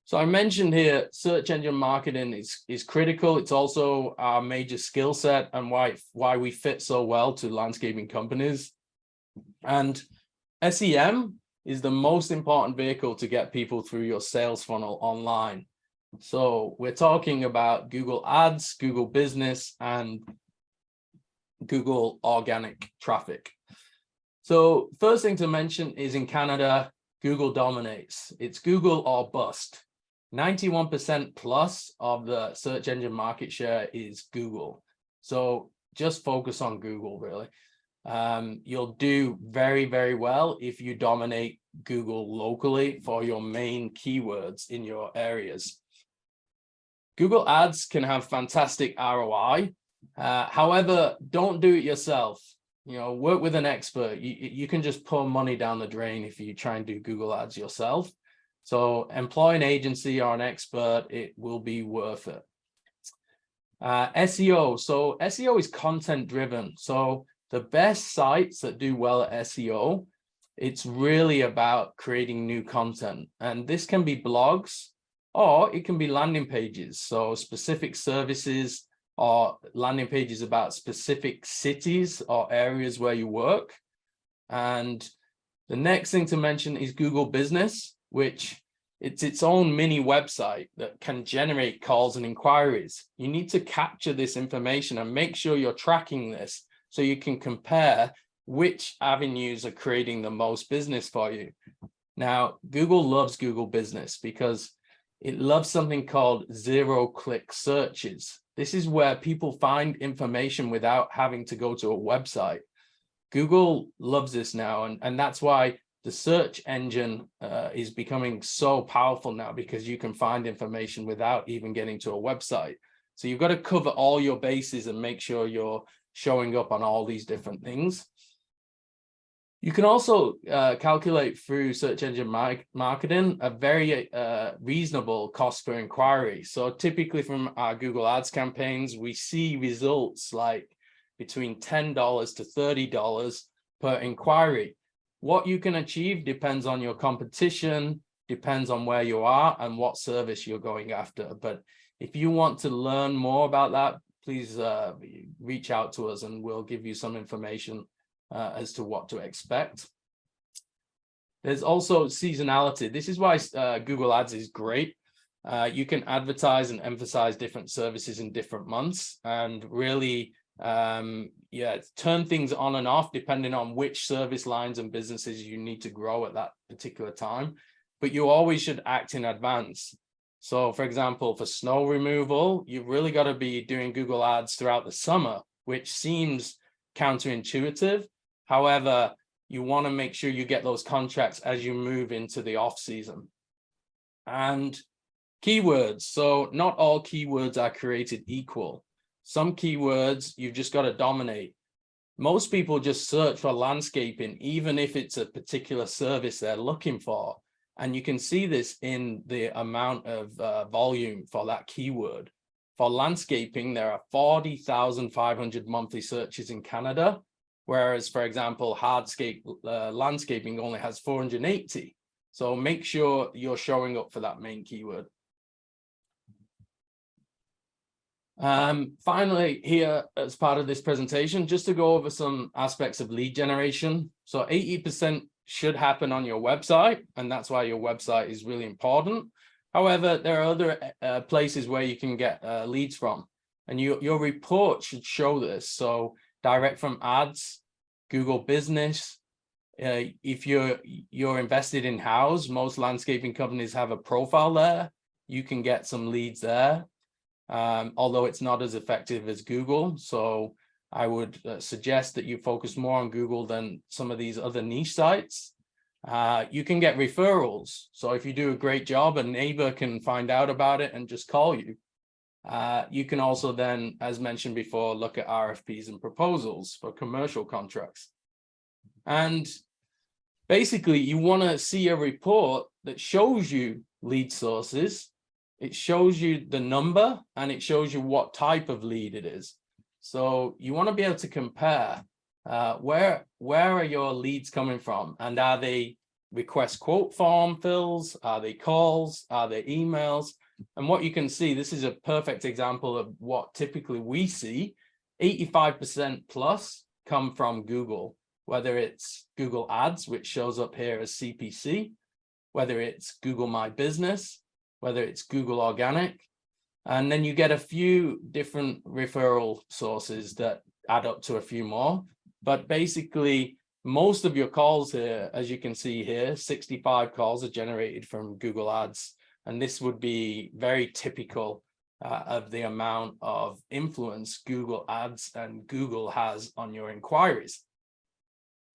So I mentioned here, search engine marketing is critical. It's also our major skill set and why we fit so well to landscaping companies. And SEM is the most important vehicle to get people through your sales funnel online. So we're talking about Google Ads, Google Business, and Google organic traffic. So first thing to mention is in Canada, Google dominates. It's Google or bust. 91% plus of the search engine market share is Google. So just focus on Google, really. You'll do very, very well if you dominate Google locally for your main keywords in your areas. Google Ads can have fantastic ROI. However, don't do it yourself. Work with an expert. You can just pour money down the drain if you try and do Google Ads yourself. So employ an agency or an expert, it will be worth it. SEO. So SEO is content driven. So the best sites that do well at SEO, it's really about creating new content. And this can be blogs or it can be landing pages. So specific services or landing pages about specific cities or areas where you work. And the next thing to mention is Google Business, which it's its own mini website that can generate calls and inquiries. You need to capture this information and make sure you're tracking this so you can compare which avenues are creating the most business for you. Now, Google loves Google Business because it loves something called zero-click searches. This is where people find information without having to go to a website. Google loves this now, and that's why the search engine is becoming so powerful now, because you can find information without even getting to a website. So you've got to cover all your bases and make sure you're showing up on all these different things. You can also calculate through search engine marketing a very reasonable cost per inquiry. So typically from our Google Ads campaigns, we see results like between $10 to $30 per inquiry. What you can achieve depends on your competition, depends on where you are and what service you're going after. But if you want to learn more about that, please reach out to us and we'll give you some information as to what to expect. There's also seasonality. This is why Google Ads is great. You can advertise and emphasize different services in different months and really turn things on and off depending on which service lines and businesses you need to grow at that particular time. But you always should act in advance. So for example, for snow removal, you've really got to be doing Google Ads throughout the summer, which seems counterintuitive. However, you want to make sure you get those contracts as you move into the off season. And keywords. So not all keywords are created equal. Some keywords you've just got to dominate. Most people just search for landscaping, even if it's a particular service they're looking for. And you can see this in the amount of volume for that keyword. For landscaping, there are 40,500 monthly searches in Canada, whereas, for example, hardscape landscaping only has 480. So make sure you're showing up for that main keyword. Finally, here as part of this presentation, just to go over some aspects of lead generation. So 80% should happen on your website, and that's why your website is really important. However, there are other places where you can get leads from, and your report should show this. So direct from ads, Google Business. If you're invested in house, most landscaping companies have a profile there. You can get some leads there, although it's not as effective as Google. So I would suggest that you focus more on Google than some of these other niche sites. You can get referrals. So if you do a great job, a neighbor can find out about it and just call you. You can also then, as mentioned before, look at RFPs and proposals for commercial contracts. And basically, you want to see a report that shows you lead sources. It shows you the number and it shows you what type of lead it is. So you want to be able to compare where are your leads coming from, and are they request quote form fills? Are they calls? Are they emails? And what you can see, this is a perfect example of what typically we see. 85% plus come from Google, whether it's Google Ads, which shows up here as CPC, whether it's Google My Business, whether it's Google Organic. And then you get a few different referral sources that add up to a few more. But basically, most of your calls here, as you can see here, 65 calls are generated from Google Ads. And this would be very typical of the amount of influence Google Ads and Google has on your inquiries.